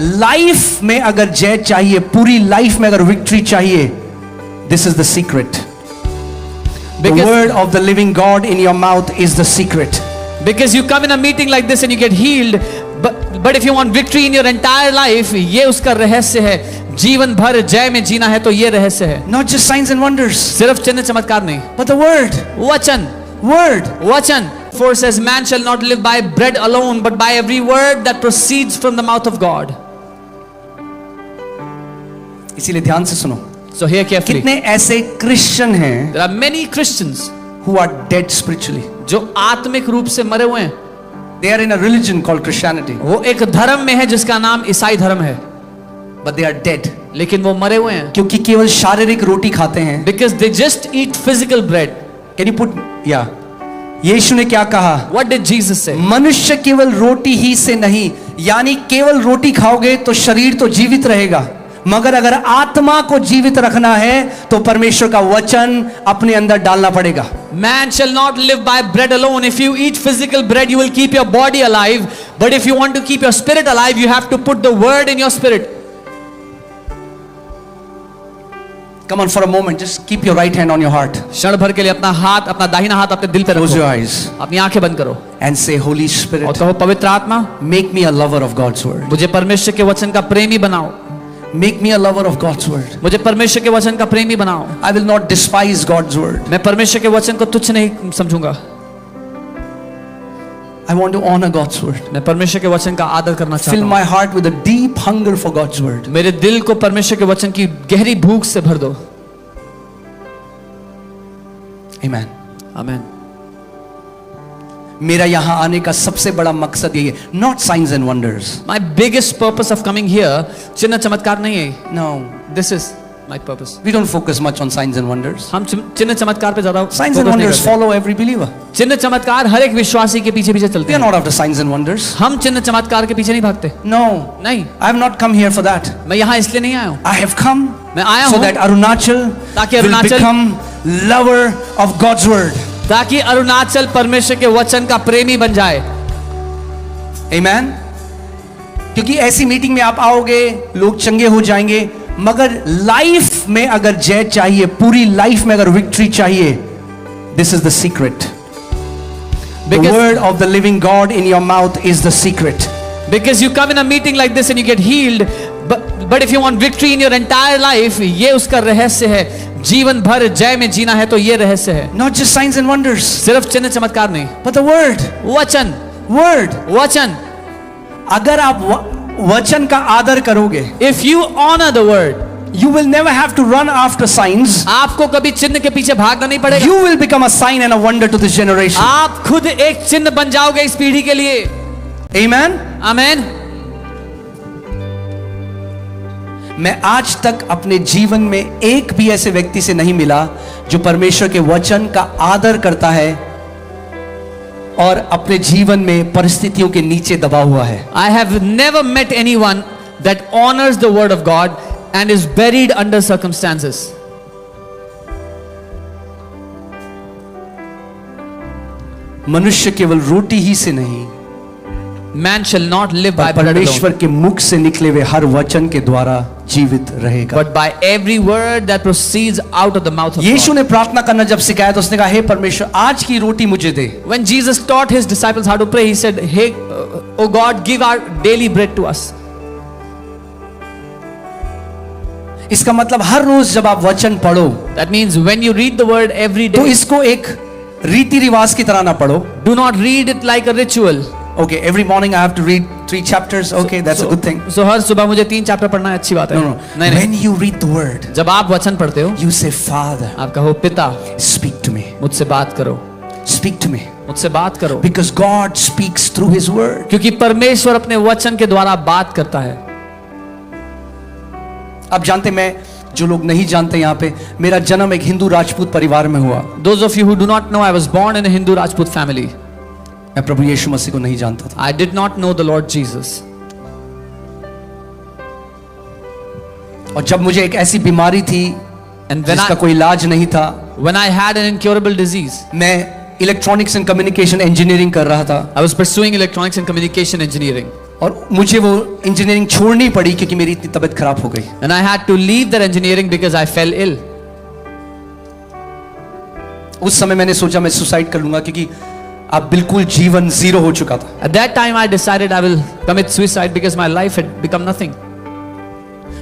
Life में अगर जय चाहिए, पूरी लाइफ में अगर विक्ट्री चाहिए, this is the secret. The word of the living God in your mouth is the secret. Because you come in a meeting like this and you get healed, but if you want victory in your entire life, ये उसका रहस्य है. जीवन भर जय में जीना है तो ये रहस्य है. Not just signs and wonders. सिर्फ चिन्ह चमत्कार नहीं, but the word. वचन. वचन. For says man shall not live by bread alone, but by every word that proceeds from the mouth of God. इसीलिए ध्यान से सुनो. So hear carefully. कितने ऐसे क्रिश्चियन हैं? There are many Christians who are dead spiritually. जो आत्मिक रूप से मरे हुए हैं. They are in a religion called Christianity. वो एक धर्म में है जिसका नाम ईसाई धर्म है. But they are dead. लेकिन वो मरे हुए हैं. क्योंकि केवल शारीरिक रोटी खाते हैं. Because they just eat physical bread. Can you put? Yeah. यीशु ने क्या कहा? What did Jesus say? मनुष्य केवल रोटी ही से नहीं, यानी केवल रोटी खाओगे तो शरीर तो जीवित रहेगा, मगर अगर आत्मा को जीवित रखना है तो परमेश्वर का वचन अपने अंदर डालना पड़ेगा. Man shall not live by bread alone. If you eat physical bread, you will keep your body alive. But if you want to keep your spirit alive, you have to put the word in your spirit. Come on for a moment, just keep your right hand on your heart. क्षण भर के लिए अपना हाथ, अपना दाहिना हाथ अपने दिल पे रखो. Close your eyes. अपनी आंखें बंद करो. And say, Holy Spirit. और कहो, पवित्र आत्मा, make me a lover of God's word. मुझे परमेश्वर के वचन का प्रेमी बनाओ. Make me a lover of God's word. मुझे परमेश्वर के वचन का प्रेमी बनाओ. I will not despise God's word. मैं परमेश्वर के वचन को तुच्छ नहीं समझूंगा. I want to honor God's word. मैं परमेश्वर के वचन का आदर करना चाहता Fill हूँ. my heart with a deep hunger for God's word. मेरे दिल को परमेश्वर के वचन की गहरी भूख से भर दो. Amen. Amen. मेरा यहाँ आने का सबसे बड़ा मकसद यही है, not signs and wonders. My biggest purpose of coming here, चिन्ह चमत्कार नहीं है. No. This is my purpose. We don't focus much on signs and wonders. हम चिन्ह चमत्कार पे ज्यादा Signs and wonders follow every believer. चिन्ह चमत्कार हर एक विश्वासी के पीछे पीछे चलते We are हैं. not after signs and wonders. हम चिन्ह चमत्कार के पीछे नहीं भागते. No. नहीं. I have not come here for that. मैं यहाँ इसलिए नहीं आया हूँ. I have come मैं आया so हूँ that Arunachal ताकि will Arunachal become lover of God's word. ताकि अरुणाचल परमेश्वर के वचन का प्रेमी बन जाए. Amen. क्योंकि ऐसी मीटिंग में आप आओगे, लोग चंगे हो जाएंगे, मगर लाइफ में अगर जय चाहिए, पूरी लाइफ में अगर विक्ट्री चाहिए, this is the secret. The word of the living God in your mouth is the secret. Because you come in a meeting like this and you get healed, but if you want victory in your entire life, ये उसका रहस्य है. जीवन भर जय में जीना है तो ये रहस्य है. Not just signs and wonders. सिर्फ चिन्ह चमत्कार नहीं, but the word. वचन. वचन. अगर आप वचन का आदर करोगे, if you honor the word, you will never have to run after signs. आपको कभी चिन्ह के पीछे भागना नहीं पड़ेगा. You will become a sign and a wonder to this generation. आप खुद एक चिन्ह बन जाओगे इस पीढ़ी के लिए. Amen. Amen. मैं आज तक अपने जीवन में एक भी ऐसे व्यक्ति से नहीं मिला जो परमेश्वर के वचन का आदर करता है और अपने जीवन में परिस्थितियों के नीचे दबा हुआ है. I have never met anyone that honors the word of God and is buried under circumstances. मनुष्य केवल रोटी ही से नहीं, Man shall not live by bread परमेश्वर alone, के मुख से निकले हुए हर वचन के द्वारा जीवित रहेगा. but by every word that proceeds out of the mouth of Yeshu God. ने प्रार्थना करना जब सिखाया तो उसने कहा, हे परमेश्वर, आज की रोटी मुझे दे. When Jesus taught his disciples how to pray, he said, "Hey, oh God, give our daily bread to us." इसका मतलब हर रोज जब आप वचन पढ़ो, That means when you read the word every तो day, इसको एक रीति रिवाज की तरह ना पढ़ो. do not read it like a ritual. Okay, every morning I have to read 3 chapters. Okay, that's a good thing. So हर सुबह मुझे 3 चैप्टर पढ़ना है, अच्छी बात है. No, no. नहीं. When you read the word, जब आप वचन पढ़ते हो, you say, Father, आप कहो, पिता, speak to me. मुझसे बात करो. Speak to me. मुझसे बात करो. Because God speaks through His word. क्योंकि परमेश्वर अपने वचन के द्वारा बात करता है. आप जानते, मैं जो लोग नहीं जानते यहाँ पे, मेरा जन्म एक हिंदू राजपूत परिवार में हुआ. Those of you who do not know, I was born in a Hindu Rajput family. मैं प्रभु यीशु मसीह को नहीं जानता था. I did not know the Lord Jesus. और जब मुझे एक ऐसी बीमारी थी And when जिसका कोई इलाज नहीं था, when I had an incurable disease, मैं इलेक्ट्रॉनिक्स एंड कम्युनिकेशन इंजीनियरिंग कर रहा था. I was pursuing electronics and communication engineering. और मुझे वो इंजीनियरिंग छोड़नी पड़ी क्योंकि मेरी इतनी तबीयत खराब हो गई। And I had to leave that engineering because I fell ill. उस समय मैंने सोचा मैं सुसाइड कर लूंगा क्योंकि अब बिल्कुल जीवन जीरो हो चुका था। At that time I decided I will commit suicide because my life had become nothing.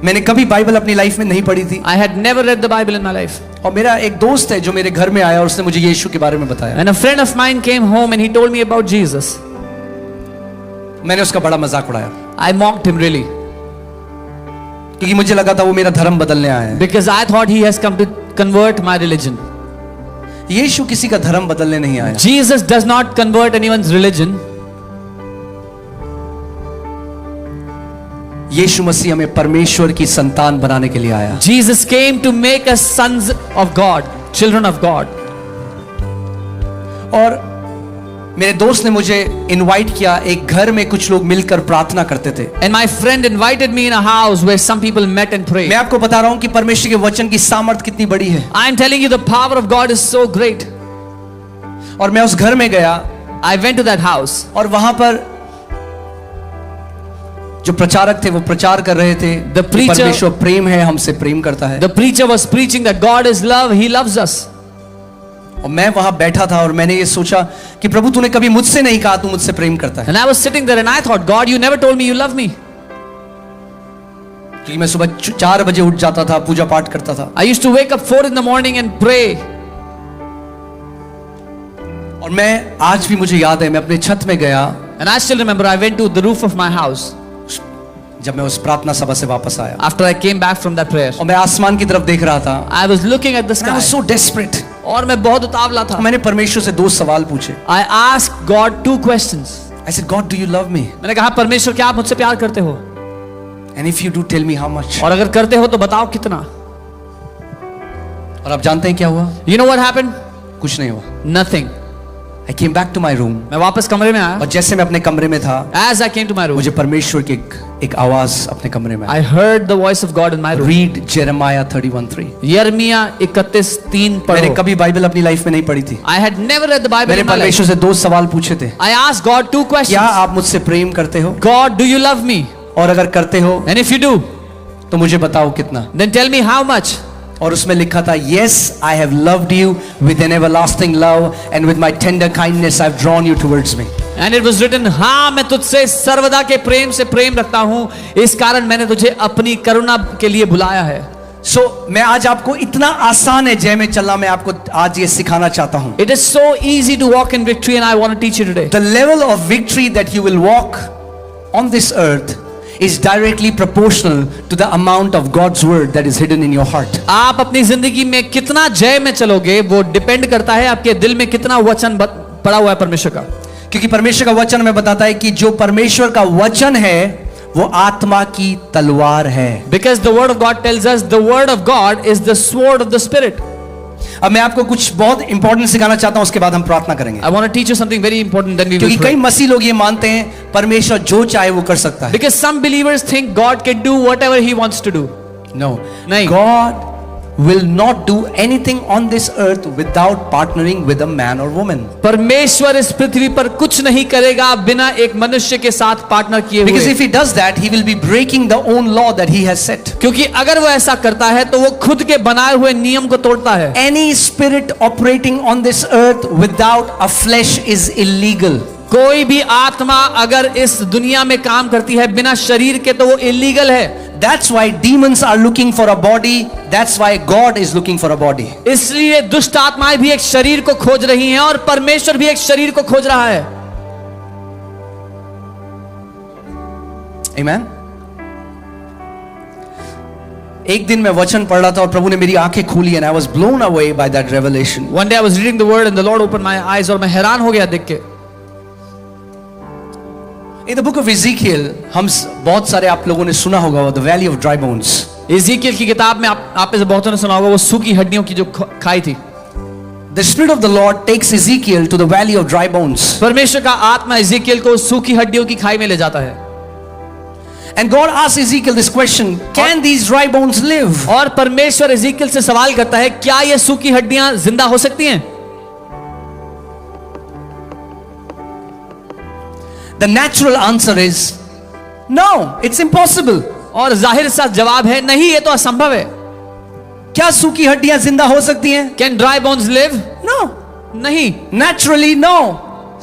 मैंने कभी बाइबल अपनी लाइफ में नहीं पढ़ी थी। I had never read the Bible in my life. और मेरा एक दोस्त है जो मेरे घर में आया और उसने मुझे यीशु के बारे में बताया। And a friend of mine came home and he told me about Jesus. मैंने उसका बड़ा मजाक उड़ाया I mocked him really क्योंकि मुझे लगा था वो मेरा धर्म बदलने आया है। because I thought he has come to convert my religion. यीशु किसी का धर्म बदलने नहीं आया। Jesus does not convert anyone's religion. यीशु मसीह हमें परमेश्वर की संतान बनाने के लिए आया। Jesus came to make us sons of God, children of God. और मेरे दोस्त ने मुझे इनवाइट किया, एक घर में कुछ लोग मिलकर प्रार्थना करते थे। And my friend invited me in a house where some people met and prayed. मैं आपको बता रहा हूं कि परमेश्वर के वचन की सामर्थ कितनी बड़ी है। I am telling you the power of God is so great. और मैं उस घर में गया I went to that house. और वहां पर जो प्रचारक थे वो प्रचार कर रहे थे The कि preacher- परमेश्वर प्रेम है, हमसे प्रेम करता है। The preacher was preaching that God is love, he loves us. और मैं वहां बैठा था और मैंने ये सोचा कि प्रभु तूने कभी मुझसे नहीं कहा तू मुझसे प्रेम करता है। And I was sitting there and I thought, God, you never told me you love me. क्योंकि मैं सुबह 4 बजे उठ जाता था, पूजा पाठ करता था। I used to wake up 4 in the morning and pray. और मैं आज भी मुझे याद है मैं अपने छत में गया And I still remember I went to the roof of my house जब मैं उस प्रार्थना सभा से वापस आया after I came back from that prayer. और मैं आसमान की तरफ देख रहा था। I was looking at the I sky was so desperate। और मैं बहुत उतावला था. मैंने परमेश्वर से 2 सवाल पूछे। I asked God 2 questions. I said, God, do you love me? मैंने कहा परमेश्वर क्या आप मुझसे प्यार करते हो? And if you do, tell me how much? और अगर करते हो तो बताओ कितना? और आप जानते हैं क्या हुआ? You know what happened? कुछ नहीं हुआ। Nothing. I came back to my room। मैं वापस कमरे में आया. और जैसे मैं अपने कमरे में था As I came to my room, मुझे परमेश्वर की एक आवाज अपने कमरे में आई। I heard the voice of God in my room. Read Jeremiah 31:3। यिर्मयाह 31:3 मैंने पढ़ो. कभी बाइबल अपनी लाइफ में नहीं पढ़ी थी। I had never read the Bible मैंने in my life. परमेश्वर से 2 सवाल पूछे थे। I asked God 2 क्या questions. आप मुझसे प्रेम करते हो? God, do you love me? और अगर करते हो And if you do, तो मुझे बताओ कितना। then tell me how much. और उसमें लिखा था, Yes, I have loved you with an everlasting love and with my tender kindness I've drawn you towards me। And it was written, हाँ मैं तुझसे सर्वदा के प्रेम से प्रेम रखता हूँ, इस कारण मैंने तुझे अपनी करुणा के लिए बुलाया है। मैं आज आपको इतना आसान है जय में चलना, मैं आपको आज ये सिखाना चाहता हूँ। It is so easy to walk in victory and I want to teach you today. The level of victory that you will walk on this earth is directly proportional to the amount of God's word that is hidden in your heart। आप अपनी जिंदगी में कितना जय में चलोगे वो depend करता है आपके दिल में कितना वचन पड़ा हुआ है परमेश्वर का। क्योंकि परमेश्वर का वचन हमें बताता है कि जो परमेश्वर का वचन है वो आत्मा की तलवार है। Because the word of God tells us the word of God is the sword of the spirit. अब मैं आपको कुछ बहुत इंपॉर्टेंट सिखाना चाहता हूं, उसके बाद हम प्रार्थना करेंगे। I want to teach you something very important, then we will क्योंकि कई pray. मसीह लोग ये मानते हैं परमेश्वर जो चाहे वो कर सकता है। Because some believers think God can do whatever he wants to do. No, नहीं। God will not do anything on this earth without partnering with a man or woman। परमेश्वर इस पृथ्वी पर कुछ नहीं करेगा बिना एक मनुष्य के साथ पार्टनर किए Because हुए। if he does that, he will be breaking the own law that he has set। क्योंकि अगर वो ऐसा करता है तो वो खुद के बनाए हुए नियम को तोड़ता है। Any spirit operating on this earth without a flesh is illegal। कोई भी आत्मा अगर इस दुनिया में काम करती है बिना शरीर के तो वो इलीगल है। That's why demons are looking for a body। That's why God is looking for a body। इसलिए दुष्ट आत्माएं भी एक शरीर को खोज रही हैं और परमेश्वर भी एक शरीर को खोज रहा है। Amen। एक दिन मैं वचन पढ़ रहा था और प्रभु ने मेरी आंखें खोली and I was blown away by that revelation। One day I was reading the word and the Lord opened my eyes और मैं हैरान हो गया देख के। In the book of Ezekiel, हम बहुत सारे आप लोगों ने सुना होगा the valley of dry bones। इज़ीकियल की किताब में आप में से बहुतों ने सुना होगा वो सूखी हड्डियों की जो खाई थी। The spirit of the Lord takes Ezekiel to the valley of dry bones। परमेश्वर का आत्मा इज़ीकियल को सूखी हड्डियों की खाई में ले जाता है। And God asks Ezekiel this question, can these dry bones live? और परमेश्वर इज़ीकियल से सवाल करता है क्या ये सूखी हड्डियां जिंदा हो सकती हैं? The natural answer is No, it's impossible. और जाहिर सा जवाब है नहीं, ये तो असंभव है। क्या सूखी हड्डियां जिंदा हो सकती हैं? Can dry bones live? No. नहीं। Naturally, no.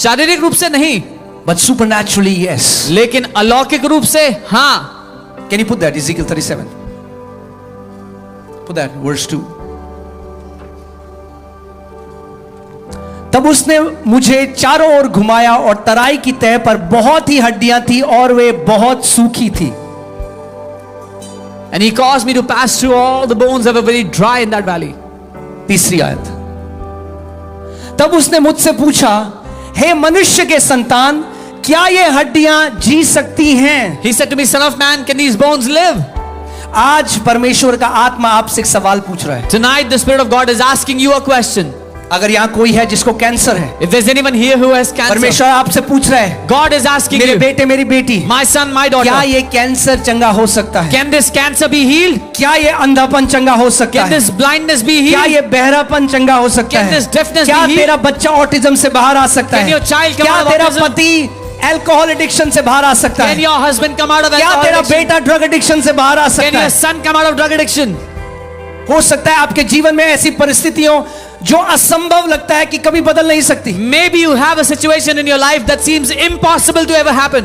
शारीरिक रूप से नहीं, But supernaturally, yes. लेकिन अलौकिक रूप से हाँ। Can you put that, Ezekiel 37? Put that, verse 2. तब उसने मुझे चारों ओर घुमाया और तराई की तह पर बहुत ही हड्डियां थी और वे बहुत सूखी थी। And he caused me to pass through all the bones that were very dry in that valley. तीसरी आयत। तब उसने मुझसे पूछा, हे मनुष्य के संतान, क्या ये हड्डियां जी सकती हैं? He said to me, son of man, can these bones live? आज परमेश्वर का आत्मा आपसे एक सवाल पूछ रहा है। Tonight the Spirit of God is asking you a question. अगर यहां कोई है जिसको कैंसर है, If there's anyone here who has cancer, परमेश्वर आपसे पूछ रहा है, God is asking मेरे you, बेटे मेरी बेटी, my son, my क्या daughter, ये कैंसर चंगा हो सकता है? can this cancer be healed? क्या ये अंधापन चंगा हो सकता Can है? this blindness be क्या healed? ये बहरापन चंगा हो सकता Can है? this deafness क्या be healed? तेरा बच्चा ऑटिज्म से बाहर आ सकता Can है? your child come क्या out of तेरा autism? पति अल्कोहल एडिक्शन से बाहर आ सकता Can है? your husband come out of क्या alcohol तेरा addiction? बेटा ड्रग एडिक्शन से बाहर आ Can सकता your है? son come out of drug addiction? हो सकता है आपके जीवन में ऐसी परिस्थितियों जो असंभव लगता है कि कभी बदल नहीं सकती। Maybe you have a situation in your life that seems impossible to ever happen.